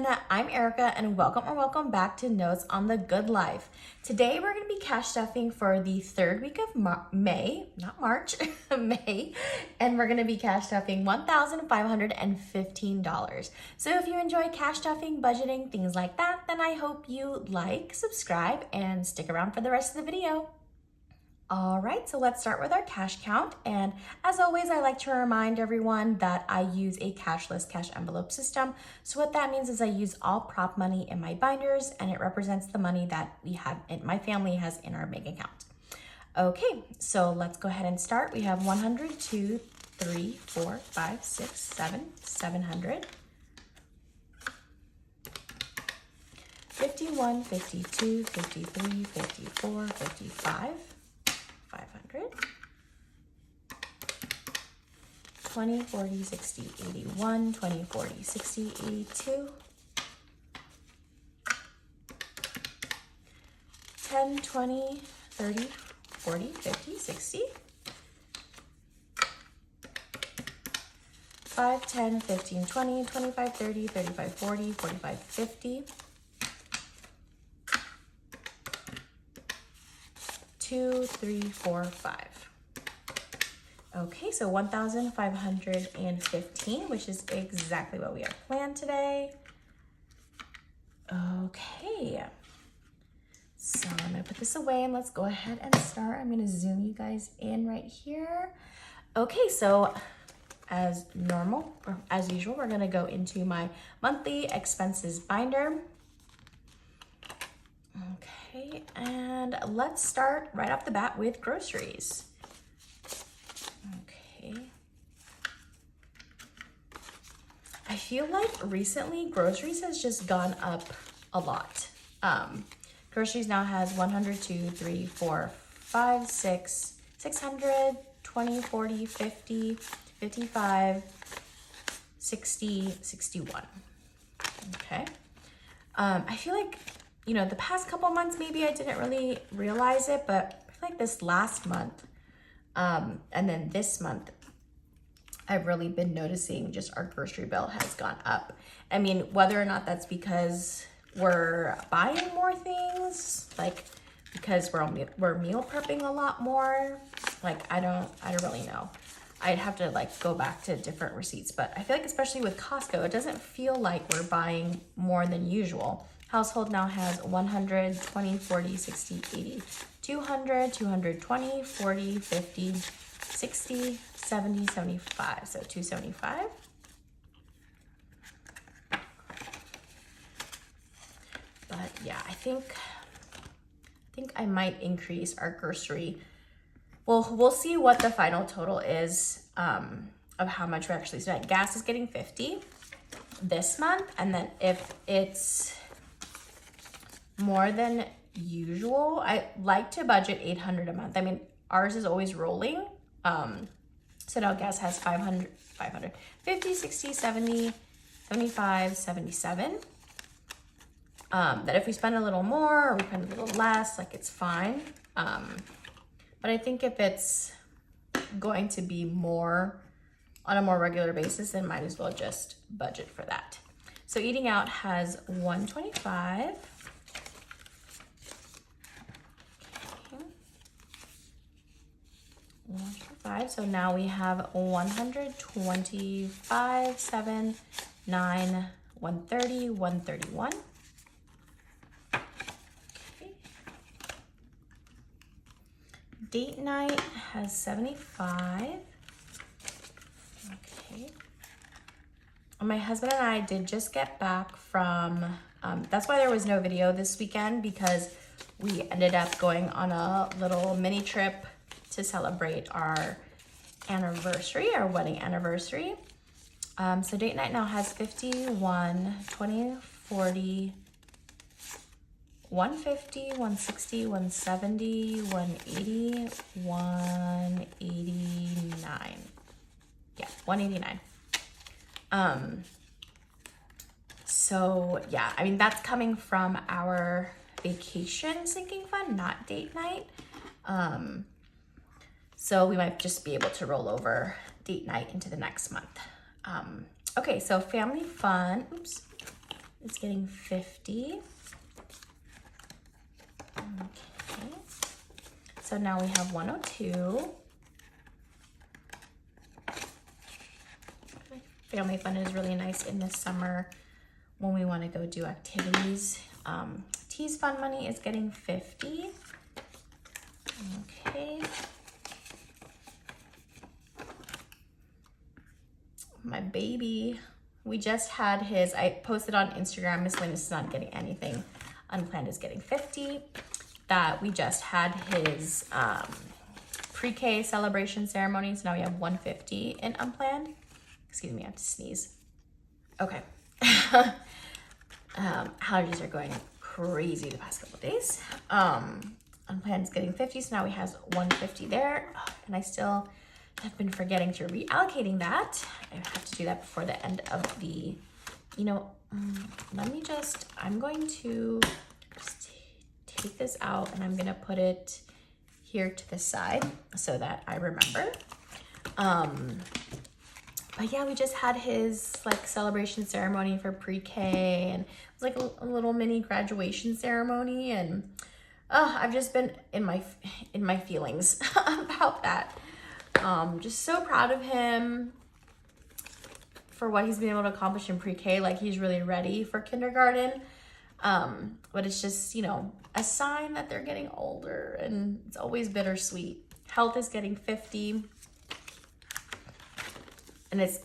everyone, I'm Erika and welcome or welcome back to Notes on the Good Life. Today we're going to be cash stuffing for the third week of May, not March, May, and we're going to be cash stuffing $1,515. So if you enjoy cash stuffing, budgeting, things like that, then I hope you like, subscribe, and stick around for the rest of the video. All right, so let's start with our cash count. And as always, I like to remind everyone that I use a cashless cash envelope system. So what that means is I use all prop money in my binders and it represents the money that we have in my family has in our bank account. Okay, so let's go ahead and start. We have 100, 2, 3, 4, 5, 6, 7, 700. 51, 52, 53, 54, 55. 500, 20, 40, 60, 81, 20, 40, 60, 82, 10, 20, 30, 40, 50, 60, 5, 10, 15, 20, 25, 30, 35, 40, 45, 50, 2, 3, 4, 5. Okay, so 1,515, which is exactly what we have planned today. Okay, so I'm gonna put this away and let's go ahead and start. I'm gonna zoom you guys in right here. Okay, so as normal, or as usual, we're gonna go into my monthly expenses binder. Okay, and let's start right off the bat with groceries. Okay. I feel like recently groceries has just gone up a lot. Groceries now has 100, 2, 3, 4, 5, 6, 600, 20, 40, 50, 55, 60, 61. Okay. I feel like the past couple months, maybe I didn't really realize it, but I feel like this last month, and then this month, I've really been noticing just our grocery bill has gone up. I mean, whether or not that's because we're buying more things, like because we're meal prepping a lot more, like I don't really know. I'd have to go back to different receipts, but I feel like especially with Costco, it doesn't feel like we're buying more than usual. Household now has 100, 20, 40, 60, 80, 200, 220, 40, 50, 60, 70, 75. So 275. But yeah, I think I might increase our grocery. Well, we'll see what the final total is of how much we're actually spending. Gas is getting 50 this month, and then if it's more than usual, I like to budget 800 a month. I mean, ours is always rolling. So now gas has 500, 50, 60, 70, 75, 77. That if we spend a little more or we spend a little less, it's fine. But I think if it's going to be more on a more regular basis, then might as well just budget for that. So eating out has 125. So now we have 125, 7, 9, 130, 131. Okay. Date night has 75. Okay. My husband and I did just get back from, that's why there was no video this weekend, because we ended up going on a little mini trip to celebrate our anniversary, our wedding anniversary. So date night now has 51, 20, 40, 150, 160, 170, 180, 189. Yeah, 189. So yeah, I mean, that's coming from our vacation sinking fund, not date night. So we might just be able to roll over date night into the next month. Okay, so family fun, oops. is getting 50. Okay. So now we have 102. Family fun is really nice in the summer when we want to go do activities. T's fun money is getting 50. Okay. My baby, we just had his, I posted on Instagram, Miss Linus is not getting anything. Unplanned is getting 50. That we just had his pre-K celebration ceremony. So now we have 150 in unplanned. Excuse me, I have to sneeze. Okay. Allergies are going crazy the past couple of days. Unplanned is getting 50, so now we have 150 there. And I still have been forgetting to reallocating that. I have to do that before the end of the, I'm going to just take this out and I'm gonna put it here to the side so that I remember. But yeah, we just had his like celebration ceremony for pre-K, and it was like a little mini graduation ceremony, and I've just been in my feelings about that. Just so proud of him for what he's been able to accomplish in pre-K. Like, he's really ready for kindergarten. But it's just, a sign that they're getting older, and it's always bittersweet. Health is getting 50. And it's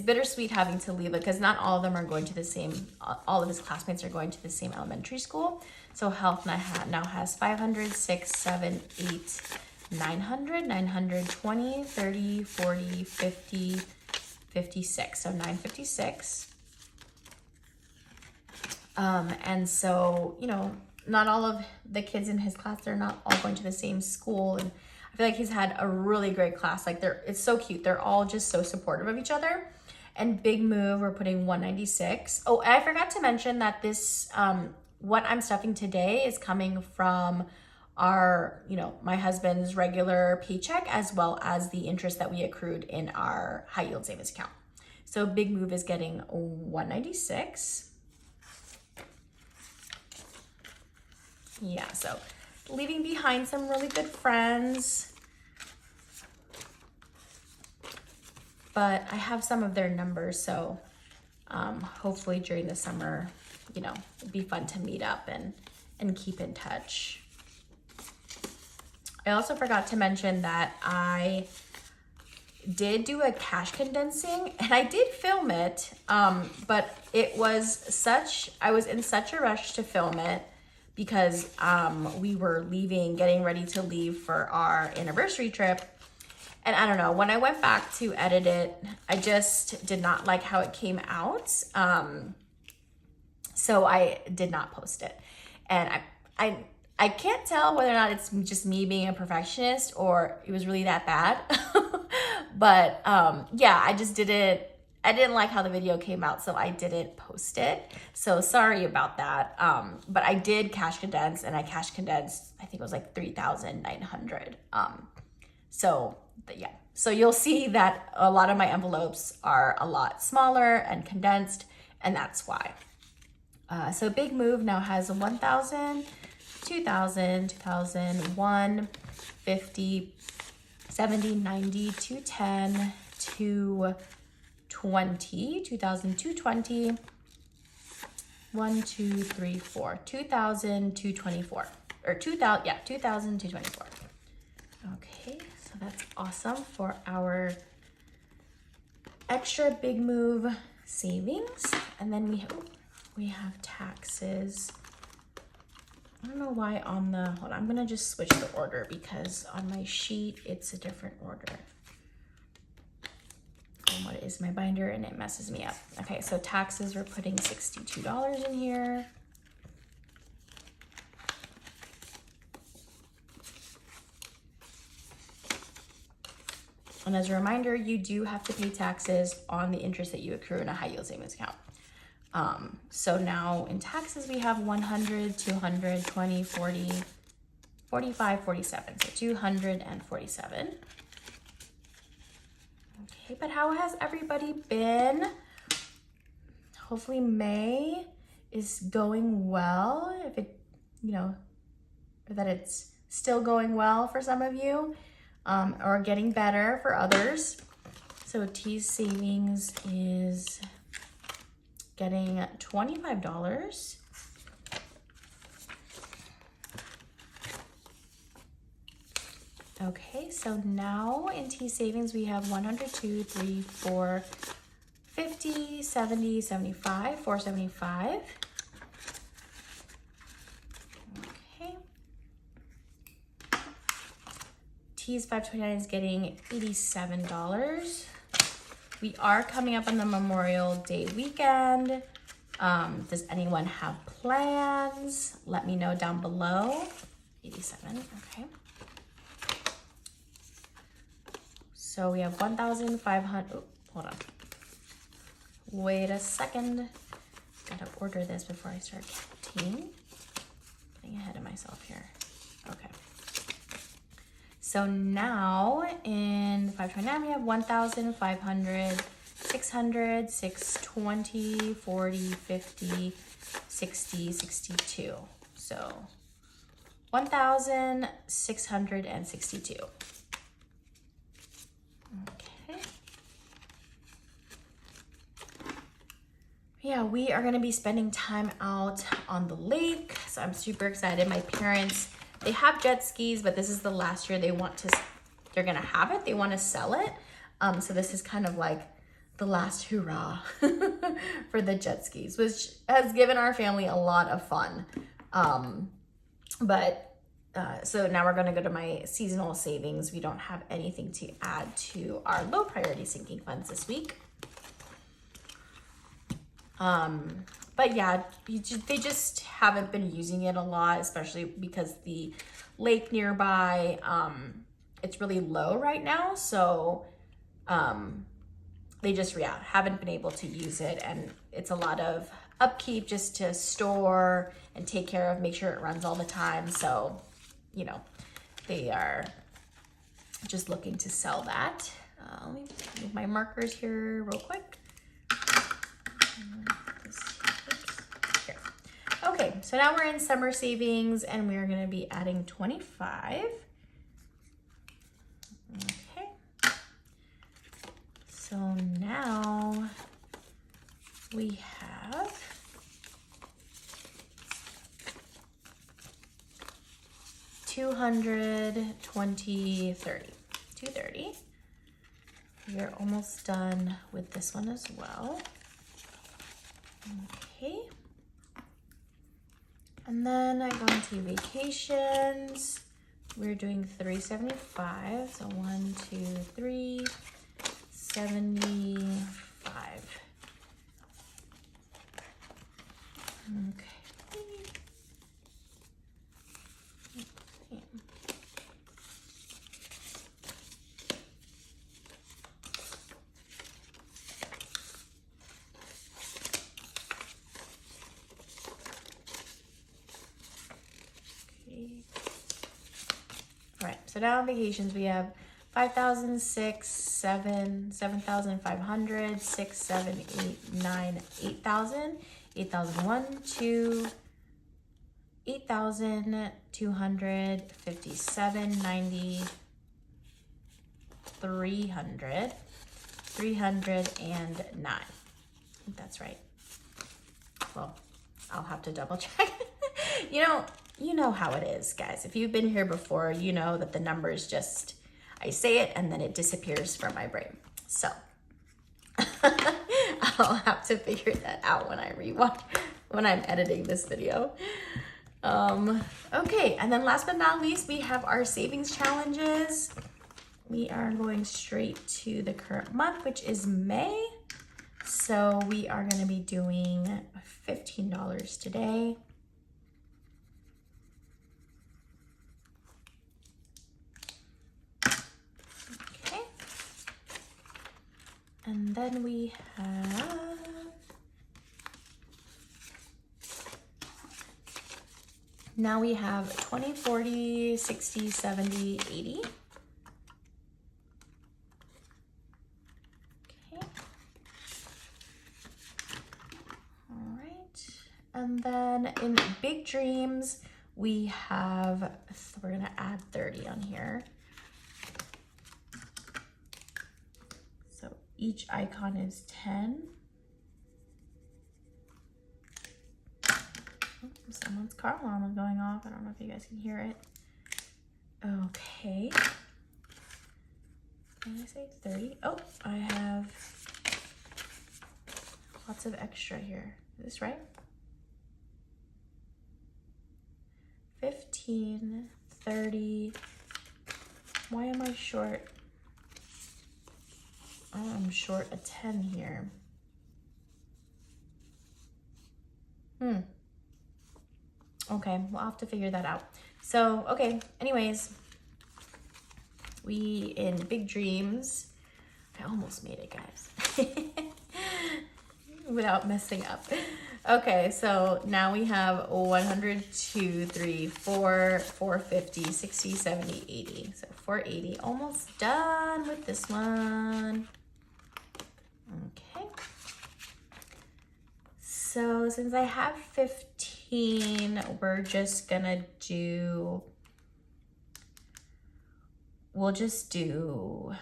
bittersweet having to leave it because not all of them are going to the same, all of his classmates are going to the same elementary school. So health now has 500, 6, 7, 8, 900, 920, 30, 40, 50, 56. So 956. And so, not all of the kids in his class, they're not all going to the same school. And I feel like he's had a really great class. Like, it's so cute. They're all just so supportive of each other. And big move, we're putting 196. Oh, I forgot to mention that this, what I'm stuffing today is coming from our, my husband's regular paycheck, as well as the interest that we accrued in our high yield savings account. So big move is getting 196. Yeah, so leaving behind some really good friends. But I have some of their numbers, so hopefully during the summer, it'd be fun to meet up and keep in touch. I also forgot to mention that I did do a cash condensing, and I did film it, but I was in such a rush to film it because we were getting ready to leave for our anniversary trip. And I don't know, when I went back to edit it, I just did not like how it came out. So I did not post it. And I can't tell whether or not it's just me being a perfectionist or it was really that bad. But yeah, I didn't like how the video came out, so I didn't post it. So sorry about that. But I did cash condense, and I cash condensed, I think it was like 3,900. Yeah, so you'll see that a lot of my envelopes are a lot smaller and condensed, and that's why. So big move now has 1,000, 2,000, 2,001, 50, 70, 90, 210, 220, 2,220, 1, 2, 3, 4, 2,224, or 2,000, yeah, 2,224. Okay, so that's awesome for our extra big move savings. And then we have taxes. I don't know why hold on, I'm gonna just switch the order because on my sheet, it's a different order than what is my binder, and it messes me up. Okay, so taxes, we're putting $62 in here. And as a reminder, you do have to pay taxes on the interest that you accrue in a high yield savings account. So now in taxes, we have 100, 200, 20, 40, 45, 47. So 247. Okay, but how has everybody been? Hopefully May is going well, if it, you know, or that it's still going well for some of you, or getting better for others. So T's savings is getting $25. Okay, so now in T savings we have 100, 2, 3, 4, 50, 70, 75, 475. Okay. T's 529 is getting $87. We are coming up on the Memorial Day weekend. Does anyone have plans? Let me know down below. 87, okay. So we have 1,500, oh, hold on. Wait a second. Gotta order this before I start counting. Getting ahead of myself here. Okay. So now in 529 we have 1,500, 600, 620, 40, 50, 60, 62. So 1,662. Okay. Yeah, we are gonna be spending time out on the lake. So I'm super excited. My parents, they have jet skis, but this is the last year they're gonna have it. They wanna sell it. So this is kind of like the last hurrah for the jet skis, which has given our family a lot of fun. So now we're gonna go to my seasonal savings. We don't have anything to add to our low priority sinking funds this week. But yeah, they just haven't been using it a lot, especially because the lake nearby, it's really low right now. So, they just, haven't been able to use it. And it's a lot of upkeep just to store and take care of, make sure it runs all the time. So, you know, they are just looking to sell that. Let me move my markers here real quick. Here. Okay, so now we're in summer savings and we're gonna be adding 25. Okay. So now we have $220, 30. 230. We are almost done with this one as well. Okay. And then I go into vacations. We're doing 375. So 1, 2, 3, 75. Okay. All right, so now on vacations, we have 5,000, 6, 7, 7,500, 6, 7, 8, 9, 8,000, 8,001, 2, 8,257, 90, 300, 309. I think that's right. Well, I'll have to double check. You know how it is, guys. If you've been here before, you know that the numbers just, I say it and then it disappears from my brain. So I'll have to figure that out when I rewatch, when I'm editing this video. Okay, and then last but not least, we have our savings challenges. We are going straight to the current month, which is May. So we are going to be doing $15 today. Okay. And then we have now we have 20, 40, 60, 70, 80. And then in big dreams, we have, we're gonna add 30 on here. So each icon is 10. Oh, someone's car alarm is going off. I don't know if you guys can hear it. Okay. Did I say 30? Oh, I have lots of extra here. Is this right? 15, 30. Why am I short? Oh, I'm short a 10 here. Okay, we'll have to figure that out. So, okay, anyways, we in big dreams, I almost made it, guys, without messing up. Okay, so now we have 100, 2, 3, 4, 450, 60, 70, 80. So 480, almost done with this one. Okay. So since I have 15, we're just gonna do, we'll just do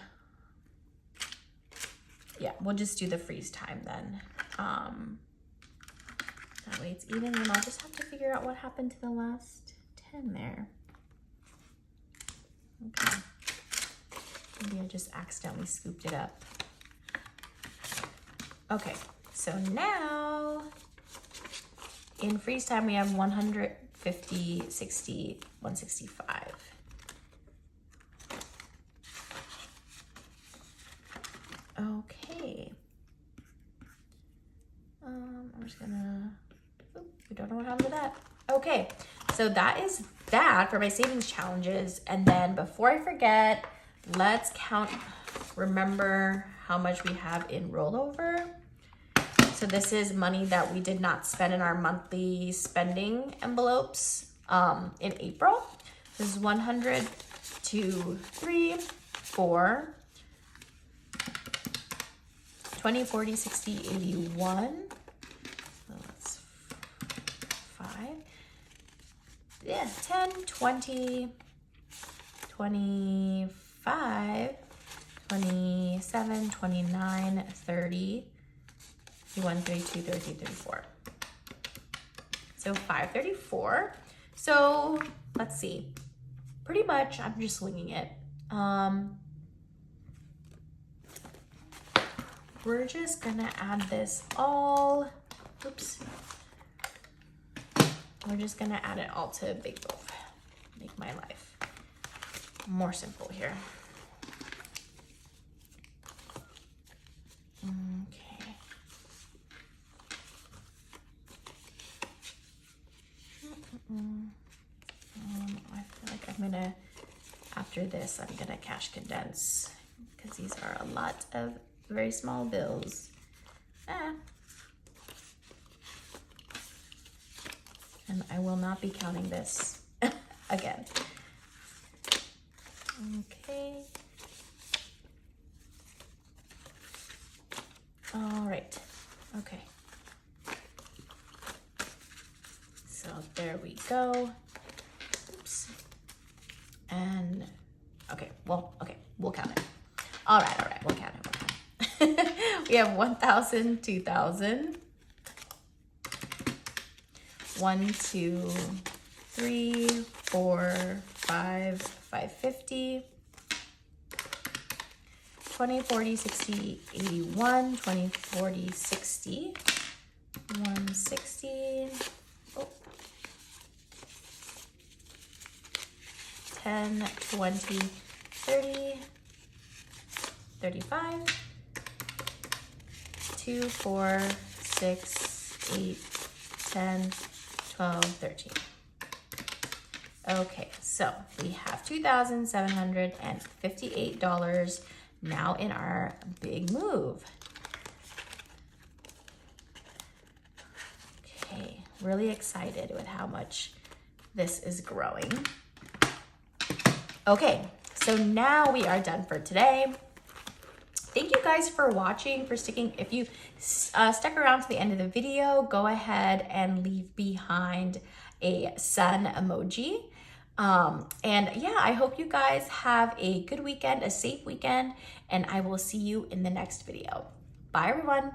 the freeze time then. That way it's even, and I'll just have to figure out what happened to the last 10 there. Okay. Maybe I just accidentally scooped it up. Okay, so now in freeze time we have 150, 60, 165. Okay. I'm just gonna, we don't know what happened to that. Okay, so that is that for my savings challenges. And then before I forget, let's count, remember how much we have in rollover. So this is money that we did not spend in our monthly spending envelopes in April. This is 100, 2, 3, 4, 20, 40, 60, 81. So that's 5. Yeah, 10, 20, 25, 27, 29, 30, 31, 32, 33, 34. So 534. So let's see. Pretty much, I'm just swinging it. We're just gonna add this all, oops. We're just gonna add it all to Big Loaf. Make my life more simple here. Okay. I feel like I'm gonna, after this, I'm gonna cash condense because these are a lot of very small bills. And I will not be counting this again. Okay. All right. Okay. So there we go. Oops. And okay, well, okay, we'll count it. All right, we'll count it. We have 1,000, 2,000. 1, 2, 3, 4, 5, 550. 20, 40, 60, 81. 20, 40, 60. 160. Oh. 10, 20, 30. 35. 2, 4, 6, 8, 10, 12, 13. Okay, so we have $2,758 now in our big move. Okay, really excited with how much this is growing. Okay, so now we are done for today. thank you guys for watching, for sticking. If you stuck around to the end of the video, go ahead and leave behind a sun emoji. And yeah, I hope you guys have a good weekend, a safe weekend, and I will see you in the next video. Bye, everyone.